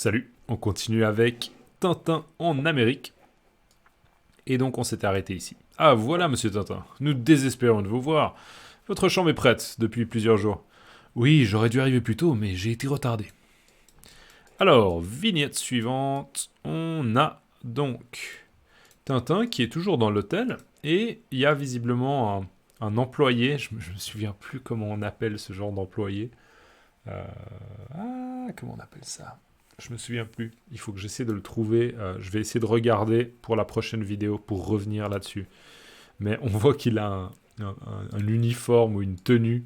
Salut, on continue avec Tintin en Amérique. Et donc on s'était arrêté ici. Ah voilà monsieur Tintin, nous désespérons de vous voir. Votre chambre est prête depuis plusieurs jours. Oui, j'aurais dû arriver plus tôt, mais j'ai été retardé. Alors, vignette suivante, on a donc Tintin qui est toujours dans l'hôtel, et il y a visiblement un employé, je me souviens plus comment on appelle ce genre d'employé. Comment on appelle ça? Je me souviens plus. Il faut que j'essaie de le trouver. Je vais essayer de regarder pour la prochaine vidéo pour revenir là-dessus. Mais on voit qu'il a un uniforme ou une tenue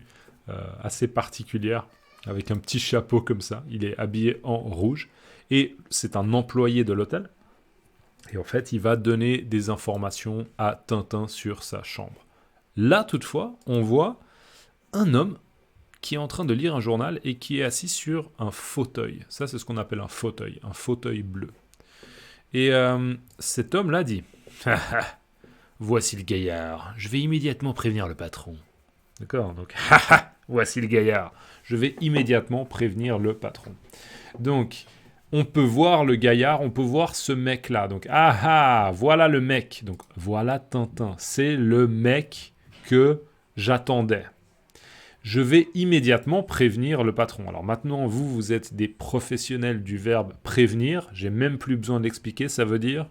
assez particulière avec un petit chapeau comme ça. Il est habillé en rouge et c'est un employé de l'hôtel. Et en fait, il va donner des informations à Tintin sur sa chambre. Là, toutefois, on voit un homme qui est en train de lire un journal et qui est assis sur un fauteuil. Ça, c'est ce qu'on appelle un fauteuil bleu. Et cet homme-là dit « Voici le gaillard, je vais immédiatement prévenir le patron. » D'accord, donc « Voici le gaillard, je vais immédiatement prévenir le patron. » Donc, on peut voir le gaillard, on peut voir ce mec-là. Donc, voilà le mec. Donc, voilà Tintin. C'est le mec que j'attendais. Je vais immédiatement prévenir le patron. Alors maintenant, vous êtes des professionnels du verbe prévenir. J'ai même plus besoin d'expliquer. Ça veut dire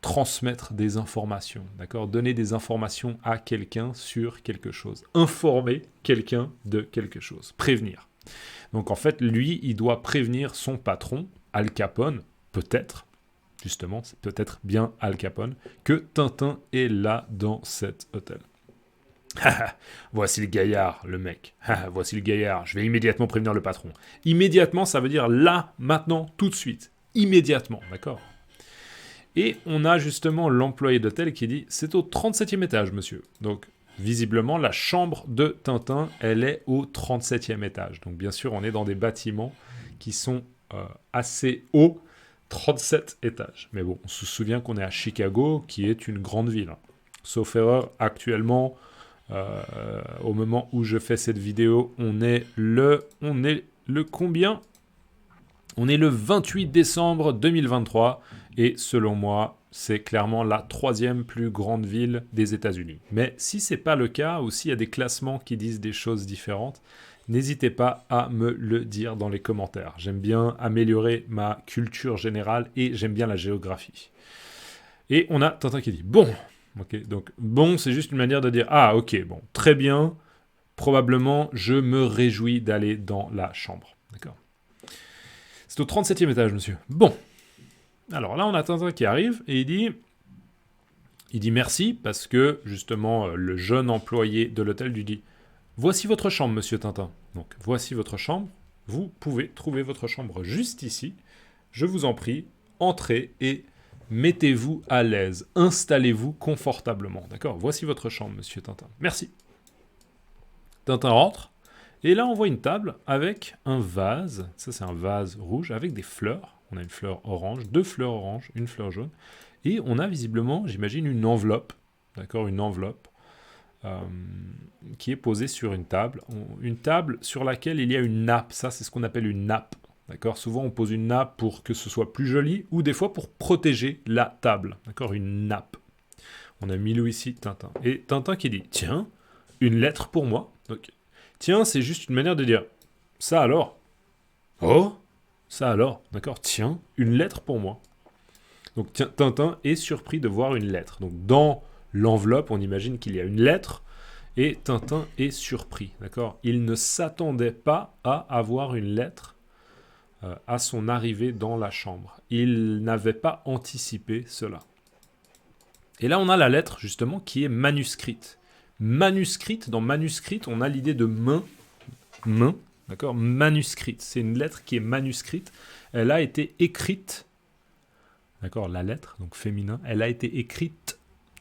transmettre des informations. D'accord ? Donner des informations à quelqu'un sur quelque chose. Informer quelqu'un de quelque chose. Prévenir. Donc en fait, lui, il doit prévenir son patron, Al Capone, peut-être, justement, c'est peut-être bien Al Capone, que Tintin est là dans cet hôtel. Voici le gaillard, le mec. Voici le gaillard, je vais immédiatement prévenir le patron. Immédiatement, ça veut dire là, maintenant, tout de suite. Immédiatement, d'accord ? Et on a justement l'employé d'hôtel qui dit « C'est au 37e étage, monsieur. » Donc, visiblement, la chambre de Tintin, elle est au 37e étage. Donc, bien sûr, on est dans des bâtiments qui sont assez hauts, 37 étages. Mais bon, on se souvient qu'on est à Chicago, qui est une grande ville. Sauf erreur, actuellement... au moment où je fais cette vidéo, on est le combien ? On est le 28 décembre 2023 et selon moi, c'est clairement la 3e plus grande ville des États-Unis. Mais si c'est pas le cas ou s'il y a des classements qui disent des choses différentes, n'hésitez pas à me le dire dans les commentaires. J'aime bien améliorer ma culture générale et j'aime bien la géographie. Et on a Tintin qui dit « Bon !» Ok, donc bon, c'est juste une manière de dire « Ah, ok, bon, très bien, probablement, je me réjouis d'aller dans la chambre. » D'accord. C'est au 37e étage, monsieur. Bon. Alors là, on a Tintin qui arrive et il dit merci parce que, justement, le jeune employé de l'hôtel lui dit « Voici votre chambre, monsieur Tintin. » Donc, voici votre chambre. Vous pouvez trouver votre chambre juste ici. Je vous en prie, entrez et... mettez-vous à l'aise, installez-vous confortablement. D'accord ? Voici votre chambre, monsieur Tintin. Merci. Tintin rentre, et là on voit une table avec un vase. Ça c'est un vase rouge avec des fleurs. On a une fleur orange, 2 fleurs oranges, une fleur jaune. Et on a visiblement, j'imagine, une enveloppe. D'accord ? Une enveloppe qui est posée sur une table. Une table sur laquelle il y a une nappe. Ça c'est ce qu'on appelle une nappe. D'accord ? Souvent, on pose une nappe pour que ce soit plus joli, ou des fois pour protéger la table. D'accord ? Une nappe. On a Milou ici, Tintin. Et Tintin qui dit « Tiens, une lettre pour moi. » Donc, tiens, c'est juste une manière de dire « Ça alors ?»« Oh, ça alors. » D'accord ? Tiens, une lettre pour moi. Donc, Tintin est surpris de voir une lettre. Donc, dans l'enveloppe, on imagine qu'il y a une lettre, et Tintin est surpris. D'accord ? Il ne s'attendait pas à avoir une lettre à son arrivée dans la chambre. Il n'avait pas anticipé cela. Et là, on a la lettre, justement, qui est manuscrite. Manuscrite, dans manuscrite, on a l'idée de main, d'accord ? Manuscrite, c'est une lettre qui est manuscrite. Elle a été écrite, d'accord ? La lettre, donc féminin, elle a été écrite,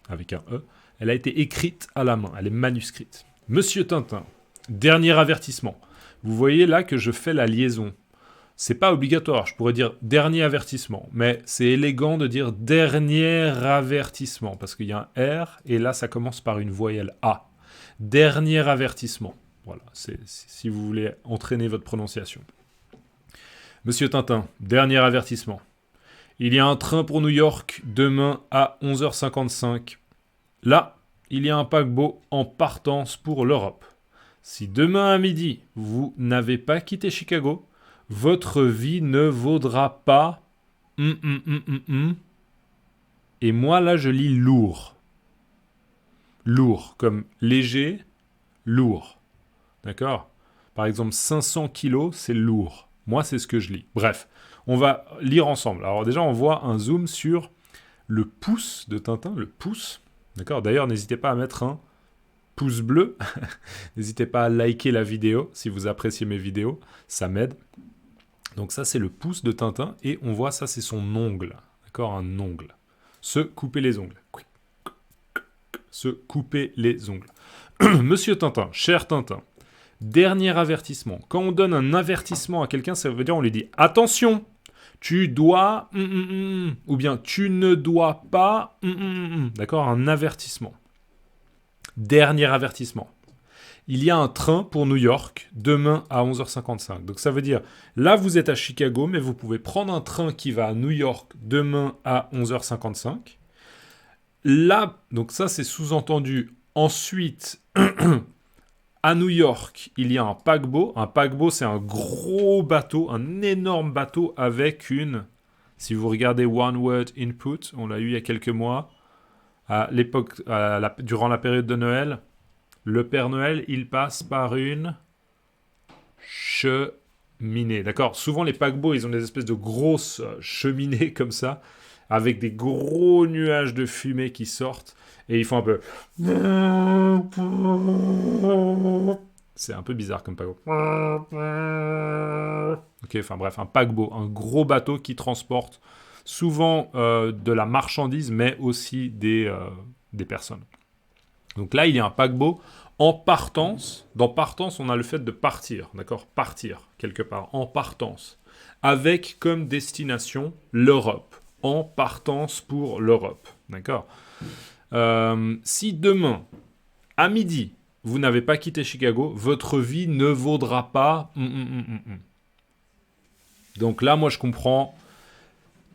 avec un E, elle a été écrite à la main, elle est manuscrite. Monsieur Tintin, dernier avertissement. Vous voyez là que je fais la liaison. C'est pas obligatoire, je pourrais dire dernier avertissement, mais c'est élégant de dire dernier avertissement, parce qu'il y a un R, et là ça commence par une voyelle A. Dernier avertissement. Voilà, c'est si vous voulez entraîner votre prononciation. Monsieur Tintin, dernier avertissement. Il y a un train pour New York demain à 11h55. Là, il y a un paquebot en partance pour l'Europe. Si demain à midi, vous n'avez pas quitté Chicago, votre vie ne vaudra pas... Et moi, là, je lis lourd. Lourd, comme léger, lourd. D'accord ? Par exemple, 500 kilos, c'est lourd. Moi, c'est ce que je lis. Bref, on va lire ensemble. Alors déjà, on voit un zoom sur le pouce de Tintin, le pouce. D'accord ? D'ailleurs, n'hésitez pas à mettre un pouce bleu. N'hésitez pas à liker la vidéo si vous appréciez mes vidéos. Ça m'aide. Donc ça, c'est le pouce de Tintin. Et on voit, ça, c'est son ongle. D'accord ? Un ongle. Se couper les ongles. Se couper les ongles. Monsieur Tintin, cher Tintin, dernier avertissement. Quand on donne un avertissement à quelqu'un, ça veut dire on lui dit « Attention, tu dois... ou bien « Tu ne dois pas... D'accord ? Un avertissement. Dernier avertissement. Il y a un train pour New York demain à 11h55. Donc ça veut dire, là vous êtes à Chicago, mais vous pouvez prendre un train qui va à New York demain à 11h55. Là, donc ça c'est sous-entendu. Ensuite, à New York, il y a un paquebot. Un paquebot, c'est un gros bateau, un énorme bateau avec une... Si vous regardez One Word Input, on l'a eu il y a quelques mois, à l'époque, durant la période de Noël, le Père Noël, il passe par une cheminée. D'accord ? Souvent, les paquebots, ils ont des espèces de grosses cheminées comme ça, avec des gros nuages de fumée qui sortent, et ils font un peu... C'est un peu bizarre comme paquebot. Ok, enfin bref, un paquebot, un gros bateau qui transporte souvent de la marchandise, mais aussi des personnes. Donc là, il y a un paquebot en partance. Dans partance, on a le fait de partir, d'accord ? Partir, quelque part, en partance. Avec comme destination l'Europe. En partance pour l'Europe, d'accord ? Si demain, à midi, vous n'avez pas quitté Chicago, votre vie ne vaudra pas... Donc là, moi, je comprends.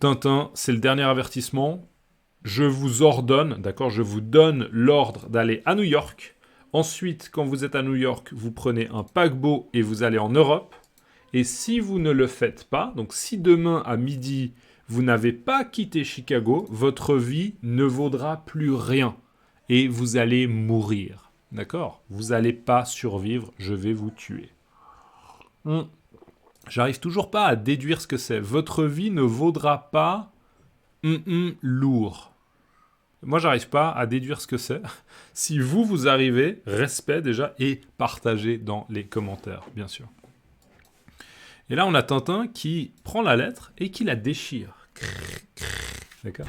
Tintin, c'est le dernier avertissement. Je vous ordonne, d'accord, je vous donne l'ordre d'aller à New York. Ensuite, quand vous êtes à New York, vous prenez un paquebot et vous allez en Europe. Et si vous ne le faites pas, donc si demain à midi, vous n'avez pas quitté Chicago, votre vie ne vaudra plus rien. Et vous allez mourir, d'accord ? Vous n'allez pas survivre, je vais vous tuer. J'arrive toujours pas à déduire ce que c'est. Votre vie ne vaudra pas lourd. Moi, j'arrive pas à déduire ce que c'est. Si vous arrivez, respect déjà, et partagez dans les commentaires, bien sûr. Et là, on a Tintin qui prend la lettre et qui la déchire. D'accord ?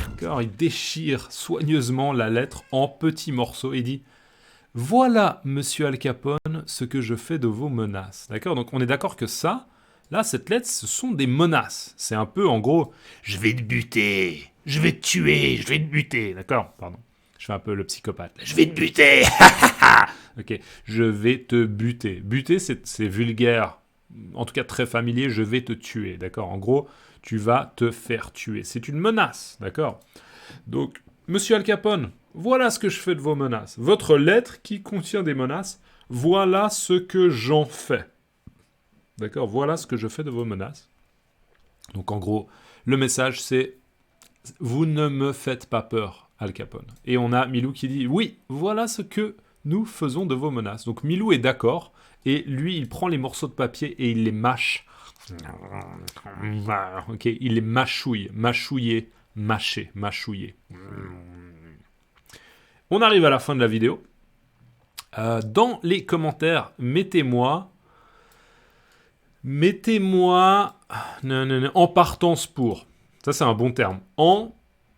D'accord, il déchire soigneusement la lettre en petits morceaux et dit « Voilà, monsieur Al Capone, ce que je fais de vos menaces. » D'accord ? Donc, on est d'accord que ça, là, cette lettre, ce sont des menaces. C'est un peu, en gros, « Je vais te buter, je vais te tuer, je vais te buter. » D'accord ? Pardon. Je fais un peu le psychopathe. « Je vais te buter. » Ok, je vais te buter. Buter, c'est vulgaire. En tout cas, très familier, je vais te tuer. D'accord ? En gros, tu vas te faire tuer. C'est une menace. D'accord ? Donc, monsieur Al Capone, voilà ce que je fais de vos menaces. Votre lettre qui contient des menaces, voilà ce que j'en fais. D'accord ? Voilà ce que je fais de vos menaces. Donc, en gros, le message, c'est « Vous ne me faites pas peur, Al Capone. » Et on a Milou qui dit « Oui, voilà ce que nous faisons de vos menaces. » Donc, Milou est d'accord. Et lui, il prend les morceaux de papier et il les mâche. Ok, il les mâchouille. Mâchouiller, mâcher, mâchouiller. On arrive à la fin de la vidéo. Dans les commentaires, mettez-moi en partance pour. Ça, c'est un bon terme. En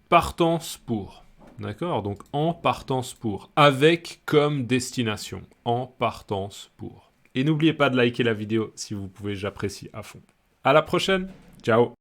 partance pour. D'accord ? Donc, en partance pour. Avec comme destination. En partance pour. Et n'oubliez pas de liker la vidéo si vous pouvez, j'apprécie à fond. À la prochaine. Ciao.